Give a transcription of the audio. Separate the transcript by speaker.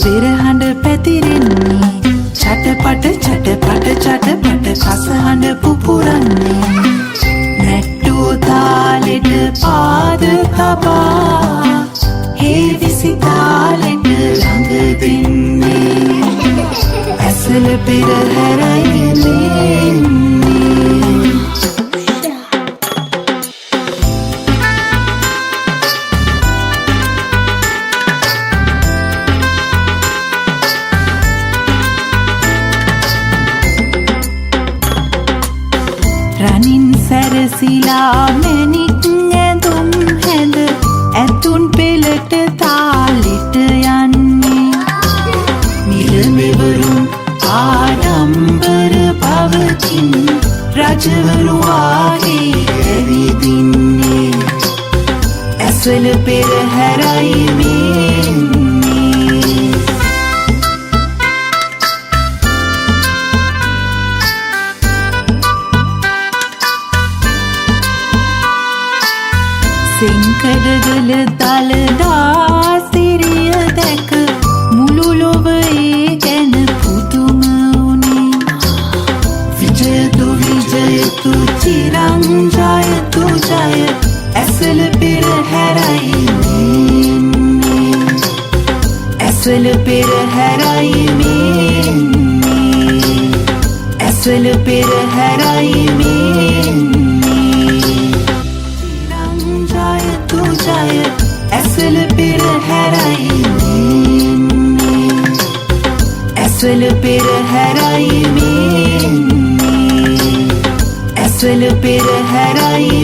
Speaker 1: පෙරහඬ පැතිරෙන්නේ චටපට චටපට චටපට කසහඬ පුපුරන්නේ නැට්ටු තාලෙට පාද තබා හේ විසි තාලෙට ළඟ දෙන්නේ ඇසළ පෙරහැරයි මෙන්නේ රනින් සැරසිලා මැණික් ඇඳුම් හැඳ ඇතුන් පෙළට තාලෙට යන්නේ මිල මෙවරුන් ආඩම්බර පවතින් රජවරු වාගේ ඇවිදින්නේ ඇසළ පෙරහැරයි මෙන්නේ සිංකඩගල දළදා සිරිය දැක මුළු ලොව ඒ ගැන පුදුම වුණේ විජයතු විජයතු චිරං ජයතු ජය ඇසළ පෙරහැරයි මෙන්නේ ඇසළ පෙරහැරයි මෙන්නේ ඇසළ පෙරහැරයි මෙන්නේ ජය ඇසළ පෙරහැරයි මෙන්නේ ඇසළ පෙරහැරයි මෙන්නේ ඇසළ පෙරහැරයි